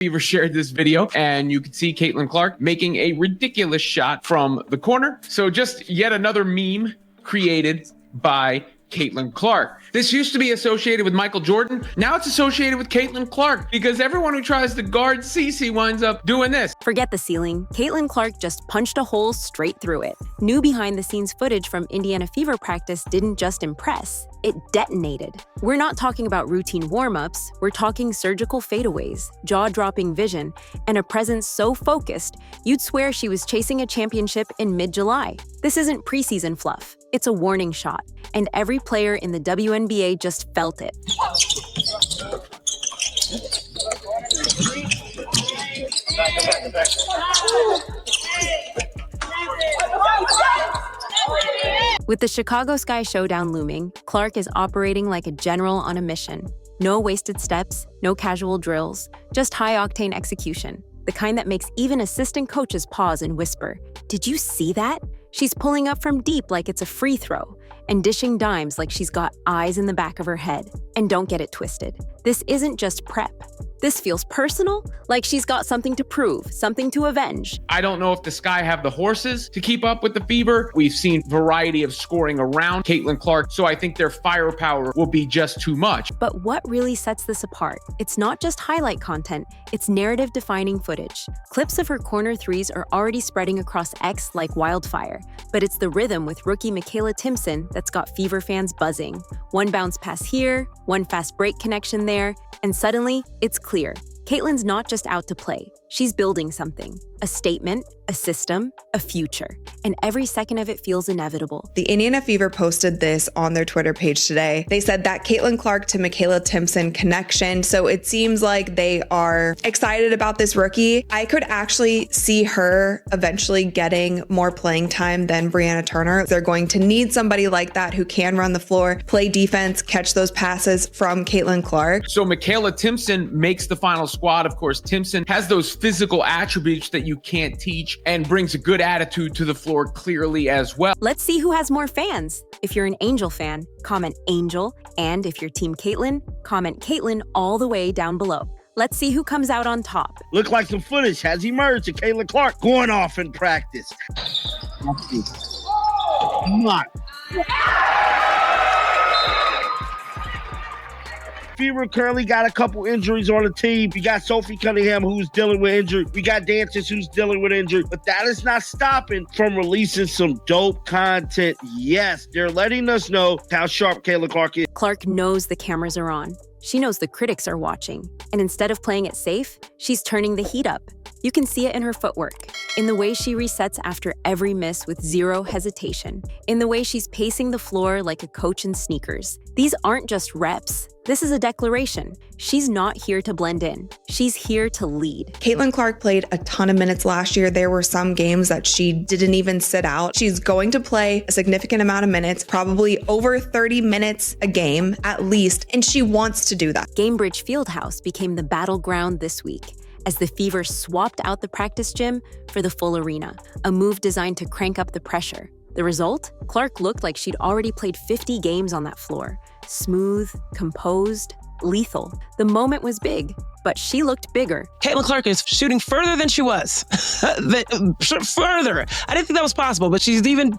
Fever shared this video, and you can see Caitlin Clark making a ridiculous shot from the corner. So just yet another meme created by Caitlin Clark. This used to be associated with Michael Jordan. Now it's associated with Caitlin Clark because everyone who tries to guard Cece winds up doing this. Forget the ceiling. Caitlin Clark just punched a hole straight through it. New behind-the-scenes footage from Indiana Fever practice didn't just impress. It detonated. We're not talking about routine warm-ups. We're talking surgical fadeaways, jaw-dropping vision, and a presence so focused, you'd swear she was chasing a championship in mid-July. This isn't preseason fluff. It's a warning shot, and every player in the WNBA just felt it. With the Chicago Sky Showdown looming, Clark is operating like a general on a mission. No wasted steps, no casual drills, just high-octane execution, the kind that makes even assistant coaches pause and whisper, "Did you see that?" She's pulling up from deep like it's a free throw, and dishing dimes like she's got eyes in the back of her head. And don't get it twisted. This isn't just prep. This feels personal, like she's got something to prove, something to avenge. I don't know if the Sky have the horses to keep up with the Fever. We've seen variety of scoring around Caitlin Clark, so I think their firepower will be just too much. But what really sets this apart? It's not just highlight content, it's narrative-defining footage. Clips of her corner threes are already spreading across X like wildfire, but it's the rhythm with rookie Michaela Timpson that's got Fever fans buzzing. One bounce pass here, one fast break connection there, and suddenly, it's clear. Caitlin's not just out to play. She's building something. A statement, a system, a future. And every second of it feels inevitable. The Indiana Fever posted this on their Twitter page today. They said that Caitlin Clark to Michaela Timpson connection. So it seems like they are excited about this rookie. I could actually see her eventually getting more playing time than Brianna Turner. They're going to need somebody like that who can run the floor, play defense, catch those passes from Caitlin Clark. So Michaela Timpson makes the final squad. Of course, Timpson has those physical attributes that you can't teach and brings a good attitude to the floor clearly as well. Let's see who has more fans. If you're an Angel fan, comment Angel. And if you're Team Caitlin, comment Caitlin all the way down below. Let's see who comes out on top. Look like some footage has emerged of Caitlin Clark going off in practice. Let's see. Come on. Fever currently got a couple injuries on the team. We got Sophie Cunningham, who's dealing with injury. We got Dances, who's dealing with injury. But that is not stopping from releasing some dope content. Yes, they're letting us know how sharp Caitlin Clark is. Clark knows the cameras are on. She knows the critics are watching. And instead of playing it safe, she's turning the heat up. You can see it in her footwork, in the way she resets after every miss with zero hesitation, in the way she's pacing the floor like a coach in sneakers. These aren't just reps. This is a declaration. She's not here to blend in. She's here to lead. Caitlin Clark played a ton of minutes last year. There were some games that she didn't even sit out. She's going to play a significant amount of minutes, probably over 30 minutes a game at least, and she wants to do that. Gamebridge Fieldhouse became the battleground this week as the Fever swapped out the practice gym for the full arena, a move designed to crank up the pressure. The result? Clark looked like she'd already played 50 games on that floor. Smooth, composed, lethal. The moment was big, but she looked bigger. Caitlin Clark is shooting further than she was. Further. I didn't think that was possible, but she's doing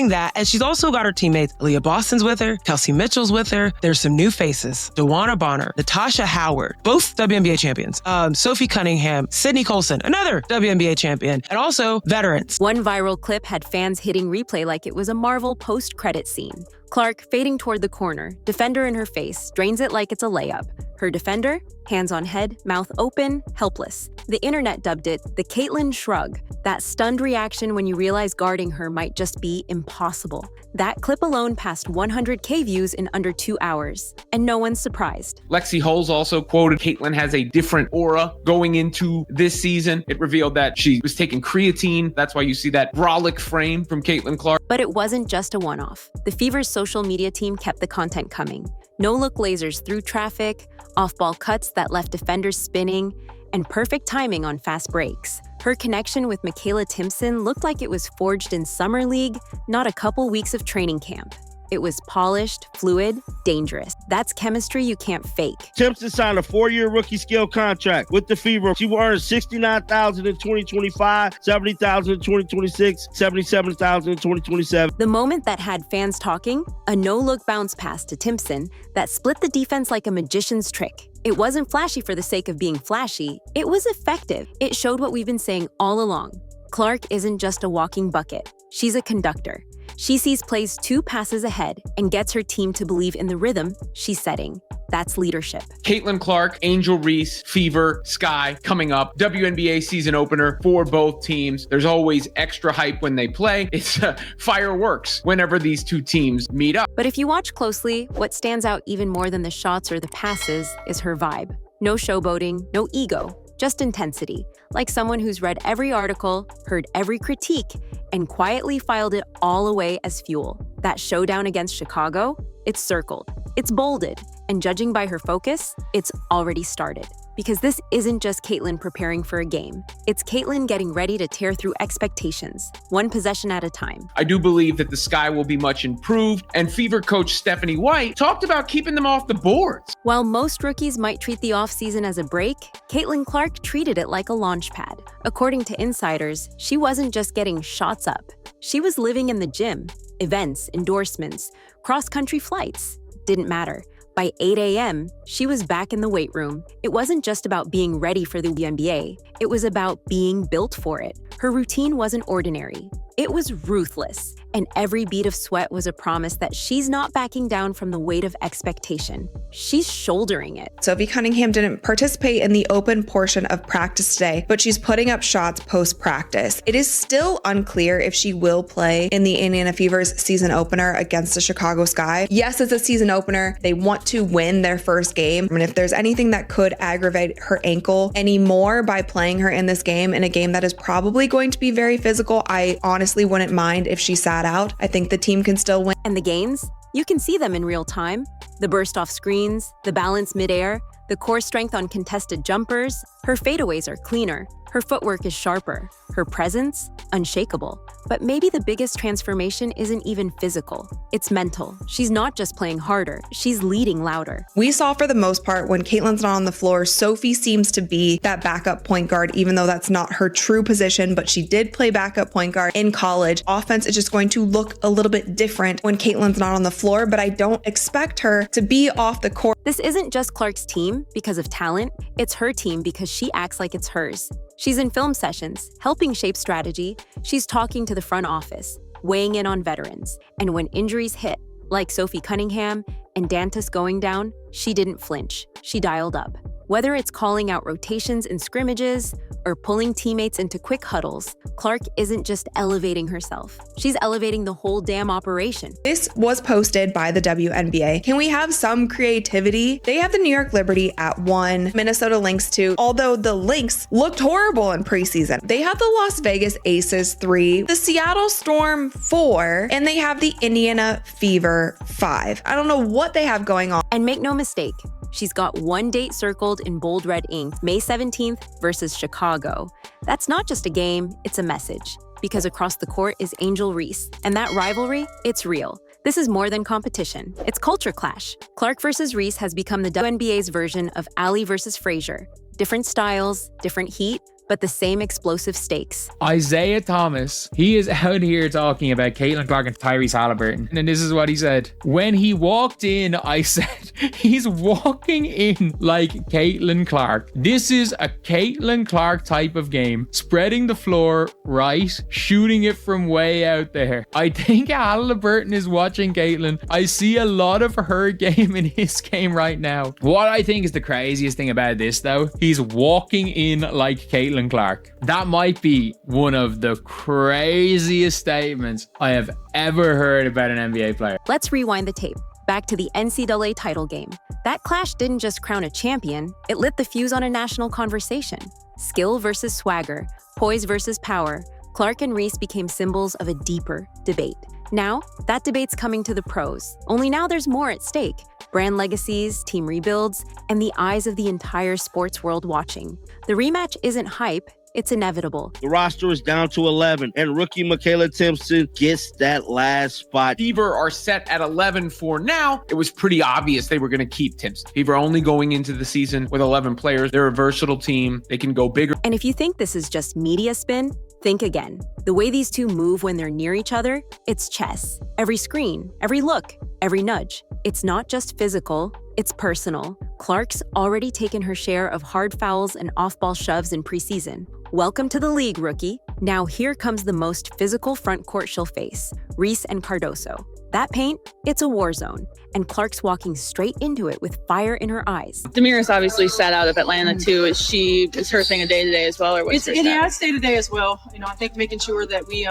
that. And she's also got her teammates. Leah Boston's with her. Kelsey Mitchell's with her. There's some new faces. DeWanna Bonner, Natasha Howard, both WNBA champions. Sophie Cunningham, Sydney Colson, another WNBA champion, and also veterans. One viral clip had fans hitting replay like it was a Marvel post-credit scene. Clark, fading toward the corner, defender in her face, drains it like it's a layup. Her defender, hands on head, mouth open, helpless. The internet dubbed it the Caitlin shrug, that stunned reaction when you realize guarding her might just be impossible. That clip alone passed 100K views in under 2 hours, and no one's surprised. Lexi Holmes also quoted, Caitlin has a different aura going into this season. It revealed that she was taking creatine. That's why you see that brolic frame from Caitlin Clark. But it wasn't just a one-off. The Fever's social media team kept the content coming. No-look lasers through traffic, off-ball cuts that left defenders spinning, and perfect timing on fast breaks. Her connection with Michaela Timpson looked like it was forged in Summer League, not a couple weeks of training camp. It was polished, fluid, dangerous. That's chemistry you can't fake. Timpson signed a 4-year rookie scale contract with the Fever. She will earn $69,000 in 2025, $70,000 in 2026, $77,000 in 2027. The moment that had fans talking, a no-look bounce pass to Timpson that split the defense like a magician's trick. It wasn't flashy for the sake of being flashy. It was effective. It showed what we've been saying all along. Clark isn't just a walking bucket. She's a conductor. She sees plays 2 passes ahead and gets her team to believe in the rhythm she's setting. That's leadership. Caitlin Clark, Angel Reese, Fever, Sky coming up. WNBA season opener for both teams. There's always extra hype when they play. It's fireworks whenever these two teams meet up. But if you watch closely, what stands out even more than the shots or the passes is her vibe. No showboating, no ego, just intensity. Like someone who's read every article, heard every critique, and quietly filed it all away as fuel. That showdown against Chicago, it's circled, it's bolded, and judging by her focus, it's already started. Because this isn't just Caitlin preparing for a game. It's Caitlin getting ready to tear through expectations, one possession at a time. I do believe that the Sky will be much improved, and Fever coach Stephanie White talked about keeping them off the boards. While most rookies might treat the offseason as a break, Caitlin Clark treated it like a launch pad. According to insiders, she wasn't just getting shots up. She was living in the gym. Events, endorsements, cross-country flights. Didn't matter. By 8 a.m., she was back in the weight room. It wasn't just about being ready for the WNBA. It was about being built for it. Her routine wasn't ordinary. It was ruthless, and every bead of sweat was a promise that she's not backing down from the weight of expectation. She's shouldering it. Sophie Cunningham didn't participate in the open portion of practice today, but she's putting up shots post-practice. It is still unclear if she will play in the Indiana Fever's season opener against the Chicago Sky. Yes, it's a season opener. They want to win their first game. And if there's anything that could aggravate her ankle anymore by playing her in this game, in a game that is probably going to be very physical, I honestly wouldn't mind if she sat out. I think the team can still win. And the gains? You can see them in real time. The burst off screens, the balance midair, the core strength on contested jumpers. Her fadeaways are cleaner. Her footwork is sharper. Her presence, unshakable. But maybe the biggest transformation isn't even physical. It's mental. She's not just playing harder, she's leading louder. We saw for the most part when Caitlin's not on the floor, Sophie seems to be that backup point guard, even though that's not her true position, but she did play backup point guard in college. Offense is just going to look a little bit different when Caitlin's not on the floor, but I don't expect her to be off the court. This isn't just Clark's team because of talent, it's her team because she acts like it's hers. She's in film sessions, helping shape strategy. She's talking to the front office, weighing in on veterans. And when injuries hit, like Sophie Cunningham and Dantas going down, she didn't flinch. She dialed up. Whether it's calling out rotations in scrimmages or pulling teammates into quick huddles, Clark isn't just elevating herself. She's elevating the whole damn operation. This was posted by the WNBA. Can we have some creativity? They have the New York Liberty at 1, Minnesota Lynx 2, although the Lynx looked horrible in preseason. They have the Las Vegas Aces 3, the Seattle Storm 4, and they have the Indiana Fever 5. I don't know what they have going on. And make no mistake, she's got one date circled in bold red ink, May 17th versus Chicago. That's not just a game, it's a message. Because across the court is Angel Reese, and that rivalry, it's real. This is more than competition, it's culture clash. Clark versus Reese has become the WNBA's version of Allie versus Frazier. Different styles, different heat, but the same explosive stakes. Isaiah Thomas, he is out here talking about Caitlin Clark and Tyrese Halliburton. And this is what he said. When he walked in, I said, he's walking in like Caitlin Clark. This is a Caitlin Clark type of game. Spreading the floor right, shooting it from way out there. I think Halliburton is watching Caitlin. I see a lot of her game in his game right now. What I think is the craziest thing about this though, he's walking in like Caitlin Clark. That might be one of the craziest statements I have ever heard about an NBA player. Let's rewind the tape. Back to the NCAA title game. That clash didn't just crown a champion, it lit the fuse on a national conversation. Skill versus swagger, poise versus power. Clark and Reese became symbols of a deeper debate. Now, that debate's coming to the pros. Only now there's more at stake. Brand legacies, team rebuilds, and the eyes of the entire sports world watching. The rematch isn't hype, it's inevitable. The roster is down to 11, and rookie Michaela Timpson gets that last spot. Fever are set at 11 for now. It was pretty obvious they were going to keep Timpson. Fever only going into the season with 11 players. They're a versatile team. They can go bigger. And if you think this is just media spin, think again. The way these two move when they're near each other, it's chess. Every screen, every look, every nudge. It's not just physical, it's personal. Clark's already taken her share of hard fouls and off-ball shoves in preseason. Welcome to the league, rookie. Now here comes the most physical front court she'll face, Reese and Cardoso. That paint, it's a war zone, and Clark's walking straight into it with fire in her eyes. Damiris obviously sat out of Atlanta too. Is her thing a day-to-day as well, or what's her status? Yeah, it's day-to-day as well. I think making sure that we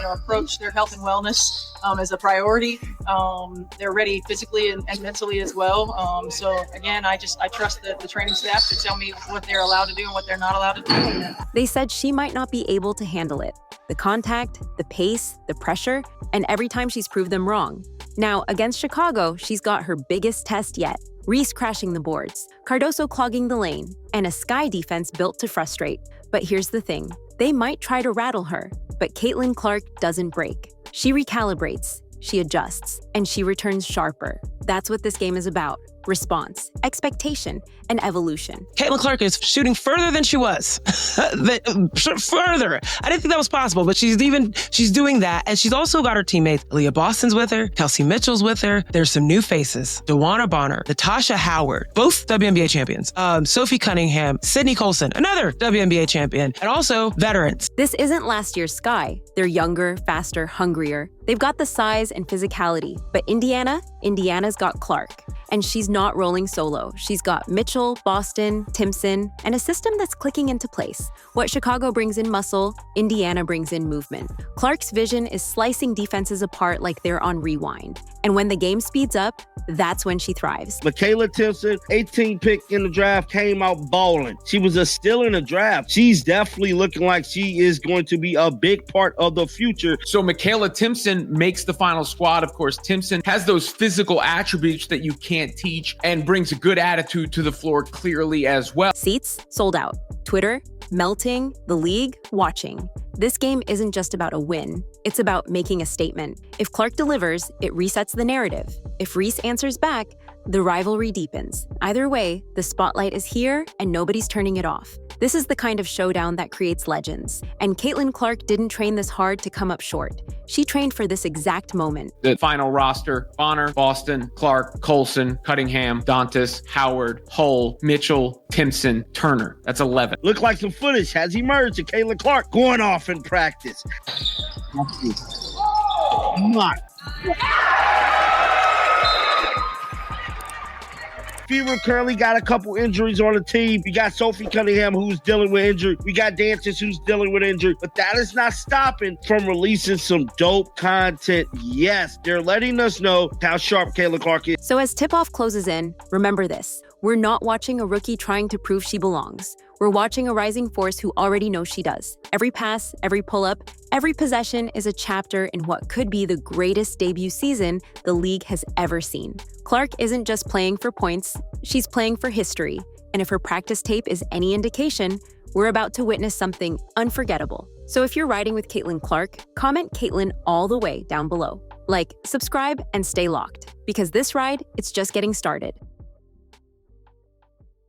approach their health and wellness as a priority. They're ready physically and mentally as well. So again, I trust the training staff to tell me what they're allowed to do and what they're not allowed to do. They said she might not be able to handle it. The contact, the pace, the pressure, and every time she's proved them wrong. Now, against Chicago, she's got her biggest test yet. Reese crashing the boards, Cardoso clogging the lane, and a Sky defense built to frustrate. But here's the thing. They might try to rattle her, but Caitlin Clark doesn't break. She recalibrates, she adjusts, and she returns sharper. That's what this game is about. Response, expectation, and evolution. Caitlin Clark is shooting further than she was. Further. I didn't think that was possible, but she's doing that. And she's also got her teammates. Leah Boston's with her. Kelsey Mitchell's with her. There's some new faces. DeWanna Bonner, Natasha Howard, both WNBA champions. Sophie Cunningham, Sydney Colson, another WNBA champion, and also veterans. This isn't last year's Sky. They're younger, faster, hungrier. They've got the size and physicality. But Indiana's got Clark. And she's not rolling solo. She's got Mitchell, Boston, Timpson, and a system that's clicking into place. What Chicago brings in muscle, Indiana brings in movement. Clark's vision is slicing defenses apart like they're on rewind. And when the game speeds up, that's when she thrives. Michaela Timpson, 18 pick in the draft, came out balling. She was a steal in the draft. She's definitely looking like she is going to be a big part of the future. So Michaela Timpson makes the final squad. Of course, Timpson has those physical attributes that you can't teach and brings a good attitude to the floor clearly as well. Seats sold out. Twitter melting, the league watching. This game isn't just about a win. It's about making a statement. If Clark delivers, it resets the narrative. If Reese answers back, the rivalry deepens. Either way, the spotlight is here and nobody's turning it off. This is the kind of showdown that creates legends. And Caitlin Clark didn't train this hard to come up short. She trained for this exact moment. The final roster: Bonner, Boston, Clark, Colson, Cunningham, Dantas, Howard, Hull, Mitchell, Timpson, Turner. That's 11. Look like some footage has emerged of Caitlin Clark going off in practice. Come on. Fever currently got a couple injuries on the team. We got Sophie Cunningham, who's dealing with injury. We got Dantas, who's dealing with injury. But that is not stopping from releasing some dope content. Yes, they're letting us know how sharp Caitlin Clark is. So as tip-off closes in, remember this. We're not watching a rookie trying to prove she belongs. We're watching a rising force who already knows she does. Every pass, every pull-up, every possession is a chapter in what could be the greatest debut season the league has ever seen. Clark isn't just playing for points, she's playing for history. And if her practice tape is any indication, we're about to witness something unforgettable. So if you're riding with Caitlin Clark, comment Caitlin all the way down below. Like, subscribe, and stay locked. Because this ride, it's just getting started.